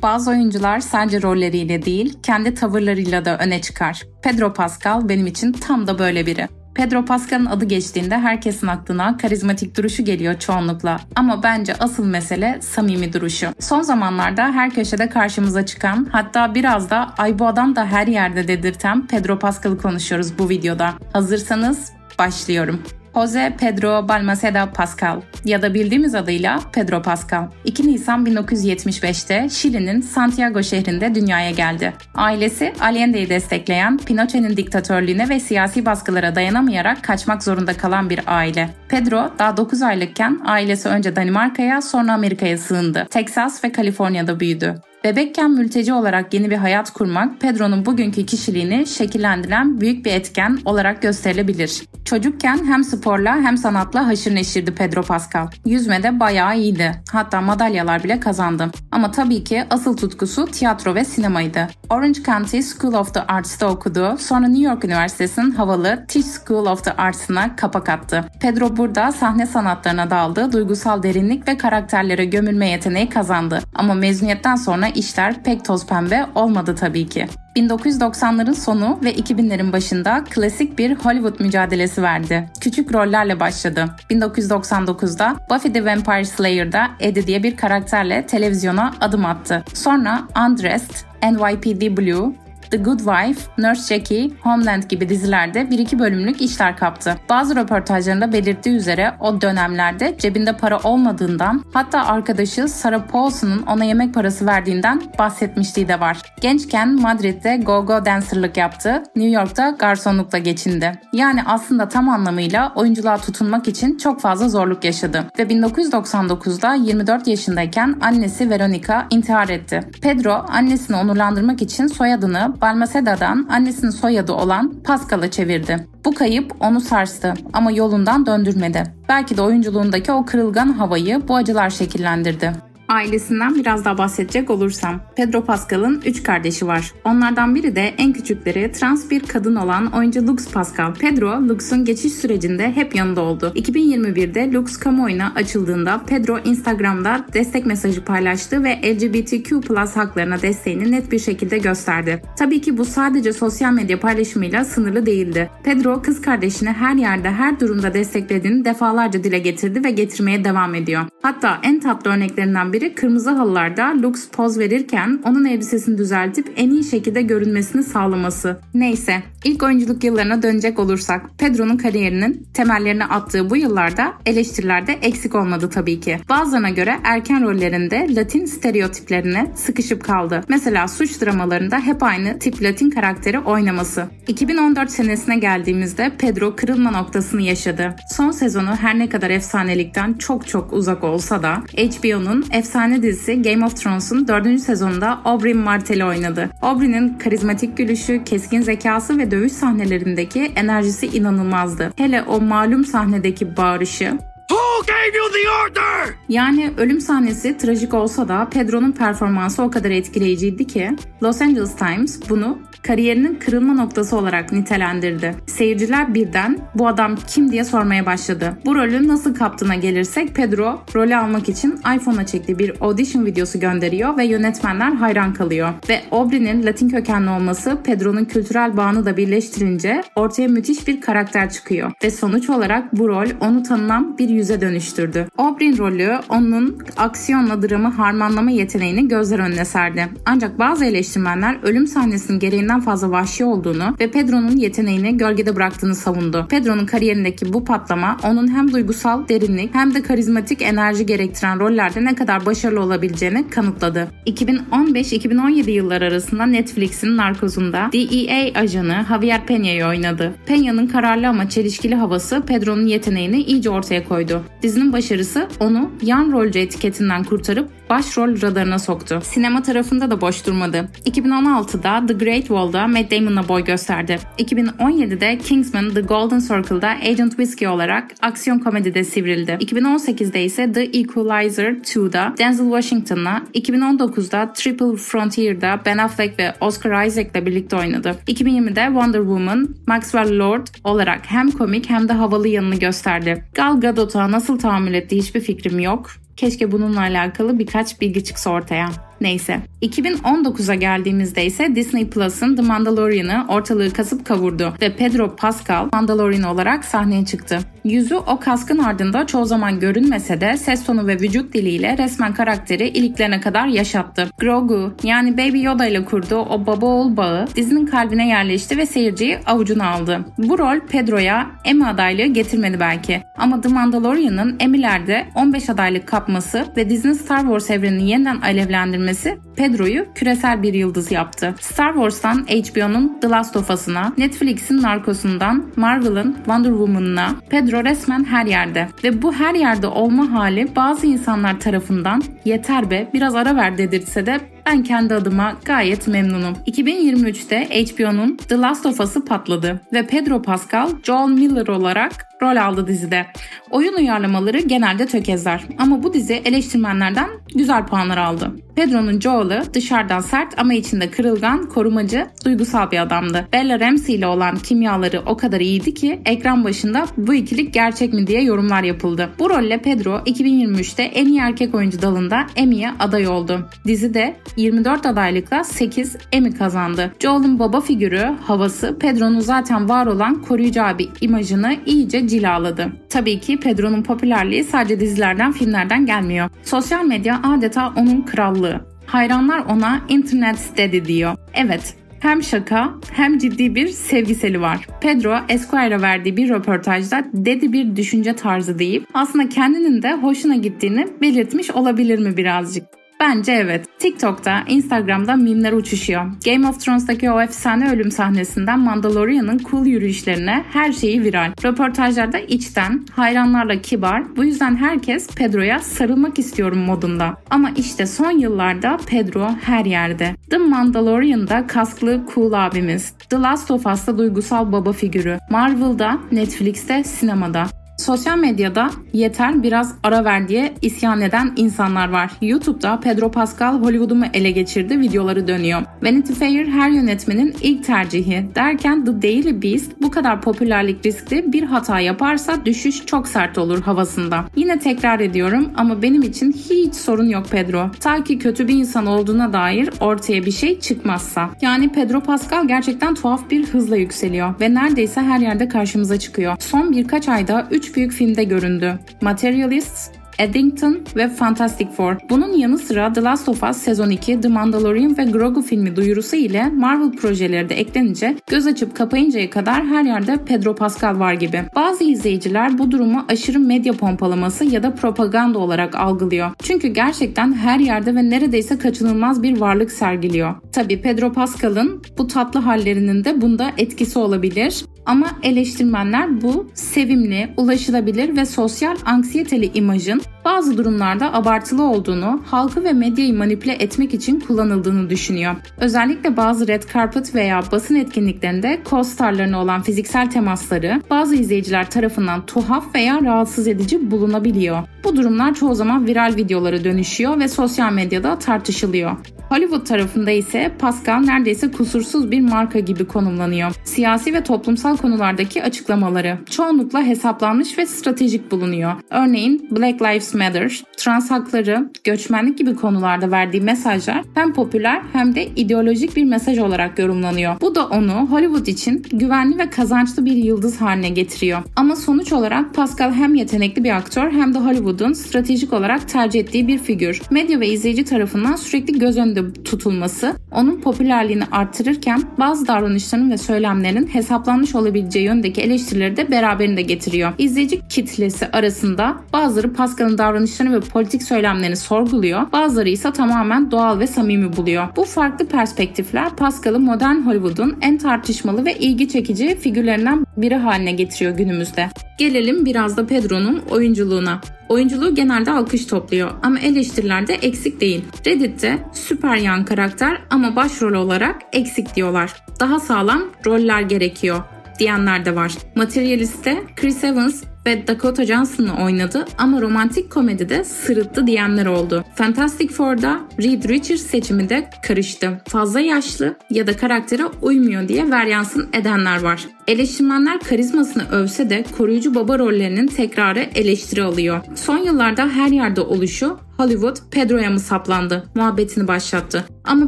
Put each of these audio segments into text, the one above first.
Bazı oyuncular sadece rolleriyle değil, kendi tavırlarıyla da öne çıkar. Pedro Pascal benim için tam da böyle biri. Pedro Pascal'ın adı geçtiğinde herkesin aklına karizmatik duruşu geliyor çoğunlukla. Ama bence asıl mesele samimi duruşu. Son zamanlarda her köşede karşımıza çıkan, hatta biraz da "ay bu adam da her yerde" dedirten Pedro Pascal'ı konuşuyoruz bu videoda. Hazırsanız başlıyorum. José Pedro Balmaceda Pascal ya da bildiğimiz adıyla Pedro Pascal. 2 Nisan 1975'te Şili'nin Santiago şehrinde dünyaya geldi. Ailesi Allende'yi destekleyen, Pinochet'in diktatörlüğüne ve siyasi baskılara dayanamayarak kaçmak zorunda kalan bir aile. Pedro daha 9 aylıkken ailesi önce Danimarka'ya sonra Amerika'ya sığındı. Texas ve Kaliforniya'da büyüdü. Bebekken mülteci olarak yeni bir hayat kurmak Pedro'nun bugünkü kişiliğini şekillendiren büyük bir etken olarak gösterilebilir. Çocukken hem sporla hem sanatla haşır neşirdi Pedro Pascal. Yüzmede bayağı iyiydi. Hatta madalyalar bile kazandı. Ama tabii ki asıl tutkusu tiyatro ve sinemaydı. Orange County School of the Arts'ta okudu. Sonra New York Üniversitesi'nin havalı Tisch School of the Arts'ına kapak attı. Pedro burada sahne sanatlarına daldı, duygusal derinlik ve karakterlere gömülme yeteneği kazandı. Ama mezuniyetten sonra işler pek toz pembe olmadı tabii ki. 1990'ların sonu ve 2000'lerin başında klasik bir Hollywood mücadelesi verdi. Küçük rollerle başladı. 1999'da Buffy the Vampire Slayer'da Eddie diye bir karakterle televizyona adım attı. Sonra Undressed, NYPD Blue, The Good Wife, Nurse Jackie, Homeland gibi dizilerde 1-2 bölümlük işler kaptı. Bazı röportajlarında belirttiği üzere o dönemlerde cebinde para olmadığından, hatta arkadaşı Sarah Paulson'un ona yemek parası verdiğinden bahsetmişliği de var. Gençken Madrid'de go-go dancerlık yaptı, New York'ta garsonlukla geçindi. Yani aslında tam anlamıyla oyunculuğa tutunmak için çok fazla zorluk yaşadı. Ve 1999'da 24 yaşındayken annesi Veronica intihar etti. Pedro annesini onurlandırmak için soyadını Balmaceda'dan annesinin soyadı olan Pascal'a çevirdi. Bu kayıp onu sarstı ama yolundan döndürmedi. Belki de oyunculuğundaki o kırılgan havayı bu acılar şekillendirdi. Ailesinden biraz daha bahsedecek olursam, Pedro Pascal'ın 3 kardeşi var. Onlardan biri de en küçükleri trans bir kadın olan oyuncu Lux Pascal. Pedro, Lux'un geçiş sürecinde hep yanında oldu. 2021'de Lux kamuoyuna açıldığında Pedro Instagram'da destek mesajı paylaştı ve LGBTQ+ haklarına desteğini net bir şekilde gösterdi. Tabii ki bu sadece sosyal medya paylaşımıyla sınırlı değildi. Pedro kız kardeşini her yerde, her durumda desteklediğini defalarca dile getirdi ve getirmeye devam ediyor. Hatta en tatlı örneklerinden biri kırmızı halılarda Lux poz verirken onun elbisesini düzeltip en iyi şekilde görünmesini sağlaması. Neyse, ilk oyunculuk yıllarına dönecek olursak, Pedro'nun kariyerinin temellerini attığı bu yıllarda eleştirilerde eksik olmadı tabii ki. Bazılarına göre erken rollerinde Latin stereotiplerine sıkışıp kaldı. Mesela suç dramalarında hep aynı tip Latin karakteri oynaması. 2014 senesine geldiğimizde Pedro kırılma noktasını yaşadı. Son sezonu her ne kadar efsanelikten çok uzak olsa da HBO'nun efsane dizisi Game of Thrones'un 4. sezonunda Oberyn Martell'i oynadı. Oberyn'in karizmatik gülüşü, keskin zekası ve dövüş sahnelerindeki enerjisi inanılmazdı. Hele o malum sahnedeki bağırışı, "Who gave you the order?" Yani ölüm sahnesi trajik olsa da Pedro'nun performansı o kadar etkileyiciydi ki Los Angeles Times bunu kariyerinin kırılma noktası olarak nitelendirdi. Seyirciler birden bu adam kim diye sormaya başladı. Bu rolü nasıl kaptığına gelirsek Pedro rolü almak için iPhone'a çektiği bir audition videosu gönderiyor ve yönetmenler hayran kalıyor. Ve Oberyn'in Latin kökenli olması Pedro'nun kültürel bağını da birleştirince ortaya müthiş bir karakter çıkıyor. Ve sonuç olarak bu rol onu tanınan bir yüze dönüştürdü. Oberyn rolü onun aksiyonla dramı harmanlama yeteneğini gözler önüne serdi. Ancak bazı eleştirmenler ölüm sahnesinin gereğinden fazla vahşi olduğunu ve Pedro'nun yeteneğini gölgede bıraktığını savundu. Pedro'nun kariyerindeki bu patlama onun hem duygusal derinlik hem de karizmatik enerji gerektiren rollerde ne kadar başarılı olabileceğini kanıtladı. 2015-2017 yılları arasında Netflix'in Narcos'unda DEA ajanı Javier Peña'yı oynadı. Peña'nın kararlı ama çelişkili havası Pedro'nun yeteneğini iyice ortaya koydu. Dizinin başarısı onu yan rolcü etiketinden kurtarıp başrol radarına soktu. Sinema tarafında da boş durmadı. 2016'da The Great Wall'da Matt Damon'la boy gösterdi. 2017'de Kingsman The Golden Circle'da Agent Whiskey olarak aksiyon komedide sivrildi. 2018'de ise The Equalizer 2'da Denzel Washington'la, 2019'da Triple Frontier'da Ben Affleck ve Oscar Isaac'la birlikte oynadı. 2020'de Wonder Woman, Maxwell Lord olarak hem komik hem de havalı yanını gösterdi. Gal Gadot'a nasıl tahammül ettiği hiçbir fikrim yok. Keşke bununla alakalı birkaç bilgi çıksa ortaya. Neyse. 2019'a geldiğimizde ise Disney Plus'ın The Mandalorian'ı ortalığı kasıp kavurdu ve Pedro Pascal Mandalorian olarak sahneye çıktı. Yüzü o kaskın ardında çoğu zaman görünmese de ses tonu ve vücut diliyle resmen karakteri iliklerine kadar yaşattı. Grogu yani Baby Yoda ile kurduğu o baba oğul bağı dizinin kalbine yerleşti ve seyirciyi avucuna aldı. Bu rol Pedro'ya Emmy adaylığı getirmedi belki ama The Mandalorian'ın Emmy'lerde 15 adaylık kapması ve Disney Star Wars evrenini yeniden alevlendirmesi Pedro'yu küresel bir yıldız yaptı. Star Wars'tan HBO'nun The Last of Us'ına, Netflix'in Narcos'undan Marvel'ın Wonder Woman'ına Pedro resmen her yerde. Ve bu her yerde olma hali bazı insanlar tarafından yeter be biraz ara ver dedirtse de ben kendi adıma gayet memnunum. 2023'te HBO'nun The Last of Us'ı patladı ve Pedro Pascal Joel Miller olarak rol aldı dizide. Oyun uyarlamaları genelde tökezler ama bu dizi eleştirmenlerden güzel puanlar aldı. Pedro'nun Joel'ı dışarıdan sert ama içinde kırılgan, korumacı, duygusal bir adamdı. Bella Ramsey ile olan kimyaları o kadar iyiydi ki ekran başında bu ikilik gerçek mi diye yorumlar yapıldı. Bu rolle Pedro 2023'te en iyi erkek oyuncu dalında Emmy'ye aday oldu. Dizide 24 adaylıkla 8 Emmy kazandı. Joel'ın baba figürü, havası Pedro'nun zaten var olan koruyucu abi imajını iyice cilaladı. Tabii ki Pedro'nun popülerliği sadece dizilerden, filmlerden gelmiyor. Sosyal medya adeta onun krallığı. Hayranlar ona Internet Daddy diyor. Evet, hem şaka hem ciddi bir sevgiseli var. Pedro, Esquire'a verdiği bir röportajda Daddy bir düşünce tarzı deyip aslında kendinin de hoşuna gittiğini belirtmiş olabilir mi birazcık? Bence evet. TikTok'ta, Instagram'da mimler uçuşuyor. Game of Thrones'taki o efsane ölüm sahnesinden Mandalorian'ın cool yürüyüşlerine her şeyi viral. Röportajlarda içten, hayranlarla kibar, bu yüzden herkes Pedro'ya sarılmak istiyorum modunda. Ama işte son yıllarda Pedro her yerde. The Mandalorian'da kasklı cool abimiz. The Last of Us'ta duygusal baba figürü. Marvel'da, Netflix'te, sinemada. Sosyal medyada yeter biraz ara ver diye isyan eden insanlar var. YouTube'da Pedro Pascal Hollywood'u mu ele geçirdi videoları dönüyor. Vanity Fair her yönetmenin ilk tercihi derken The Daily Beast bu kadar popülerlik riskli bir hata yaparsa düşüş çok sert olur havasında. Yine tekrar ediyorum ama benim için hiç sorun yok Pedro. Ta ki kötü bir insan olduğuna dair ortaya bir şey çıkmazsa. Yani Pedro Pascal gerçekten tuhaf bir hızla yükseliyor ve neredeyse her yerde karşımıza çıkıyor. Son birkaç ayda 3 büyük filmde göründü. Materialist, Eddington ve Fantastic Four. Bunun yanı sıra The Last of Us sezon 2, The Mandalorian ve Grogu filmi duyurusu ile Marvel projeleri de eklenince göz açıp kapayıncaya kadar her yerde Pedro Pascal var gibi. Bazı izleyiciler bu durumu aşırı medya pompalaması ya da propaganda olarak algılıyor. Çünkü gerçekten her yerde ve neredeyse kaçınılmaz bir varlık sergiliyor. Tabii Pedro Pascal'ın bu tatlı hallerinin de bunda etkisi olabilir. Ama eleştirmenler bu sevimli, ulaşılabilir ve sosyal anksiyeteli imajın bazı durumlarda abartılı olduğunu, halkı ve medyayı manipüle etmek için kullanıldığını düşünüyor. Özellikle bazı red carpet veya basın etkinliklerinde co-starlarına olan fiziksel temasları bazı izleyiciler tarafından tuhaf veya rahatsız edici bulunabiliyor. Bu durumlar çoğu zaman viral videolara dönüşüyor ve sosyal medyada tartışılıyor. Hollywood tarafında ise Pascal neredeyse kusursuz bir marka gibi konumlanıyor. Siyasi ve toplumsal konulardaki açıklamaları çoğunlukla hesaplanmış ve stratejik bulunuyor. Örneğin Black Lives Matter, trans hakları, göçmenlik gibi konularda verdiği mesajlar hem popüler hem de ideolojik bir mesaj olarak yorumlanıyor. Bu da onu Hollywood için güvenli ve kazançlı bir yıldız haline getiriyor. Ama sonuç olarak Pascal hem yetenekli bir aktör hem de Hollywood'un stratejik olarak tercih ettiği bir figür. Medya ve izleyici tarafından sürekli göz önünde tutulması onun popülerliğini arttırırken bazı davranışların ve söylemlerin hesaplanmış olabileceği yöndeki eleştirileri de beraberinde getiriyor. İzleyici kitlesi arasında bazıları Pascal'ın davranışlarını ve politik söylemlerini sorguluyor, bazıları ise tamamen doğal ve samimi buluyor. Bu farklı perspektifler Pascal'ı modern Hollywood'un en tartışmalı ve ilgi çekici figürlerinden biri haline getiriyor günümüzde. Gelelim biraz da Pedro'nun oyunculuğuna. Oyunculuğu genelde alkış topluyor ama eleştirilerde eksik değil. Reddit'te süper yan karakter ama başrol olarak eksik diyorlar. Daha sağlam roller gerekiyor diyenler de var. Materialist'te Chris Evans ve Dakota Johnson'ı oynadı ama romantik komedide sırıttı diyenler oldu. Fantastic Four'da Reed Richards seçimi de karıştı. Fazla yaşlı ya da karaktere uymuyor diye varyansın edenler var. Eleştirmenler karizmasını övse de koruyucu baba rollerinin tekrarı eleştiri alıyor. Son yıllarda her yerde oluşu Hollywood Pedro'ya mı saplandı muhabbetini başlattı. Ama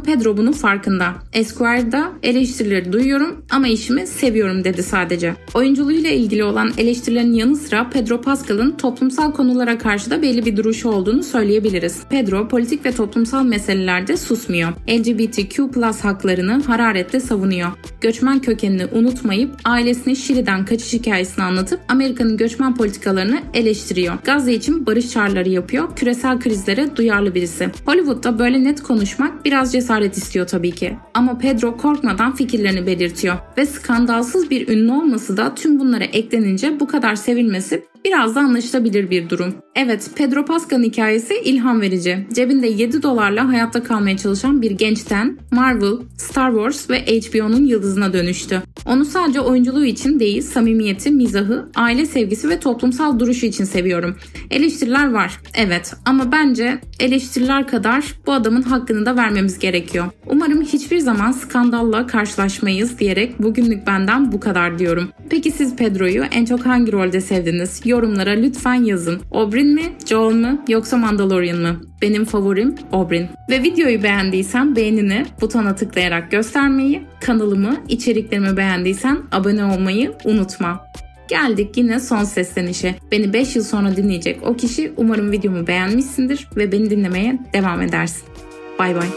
Pedro bunun farkında. Esquire'da eleştirileri duyuyorum ama işimi seviyorum dedi sadece. Oyunculuğuyla ilgili olan eleştirilerin yanı sıra Pedro Pascal'ın toplumsal konulara karşı da belli bir duruşu olduğunu söyleyebiliriz. Pedro politik ve toplumsal meselelerde susmuyor. LGBTQ+ haklarını hararetle savunuyor. Göçmen kökenini unutmayıp ailesinin Şili'den kaçış hikayesini anlatıp Amerika'nın göçmen politikalarını eleştiriyor. Gazze için barış çağrıları yapıyor. Küresel krizlere duyarlı birisi. Hollywood'da böyle net konuşmak biraz cesaret istiyor tabii ki. Ama Pedro korkmadan fikirlerini belirtiyor. Ve skandalsız bir ünlü olması da tüm bunlara eklenince bu kadar sevilmesi biraz da anlaşılabilir bir durum. Evet, Pedro Pascal'ın hikayesi ilham verici. Cebinde $7 hayatta kalmaya çalışan bir gençten Marvel, Star Wars ve HBO'nun yıldızına dönüştü. Onu sadece oyunculuğu için değil, samimiyeti, mizahı, aile sevgisi ve toplumsal duruşu için seviyorum. Eleştiriler var, evet, ama bence eleştiriler kadar bu adamın hakkını da vermemiz gerekiyor. Umarım hiçbir zaman skandalla karşılaşmayız diyerek bugünlük benden bu kadar diyorum. Peki siz Pedro'yu en çok hangi rolde sevdiniz? Yorumlara lütfen yazın. Oberyn mi, Joel mu yoksa Mandalorian mı? Benim favorim Oberyn. Ve videoyu beğendiysen beğenini butona tıklayarak göstermeyi, kanalımı, içeriklerimi beğendiysen abone olmayı unutma. Geldik yine son seslenişe. Beni 5 yıl sonra dinleyecek o kişi umarım videomu beğenmişsindir ve beni dinlemeye devam edersin. Bay bay.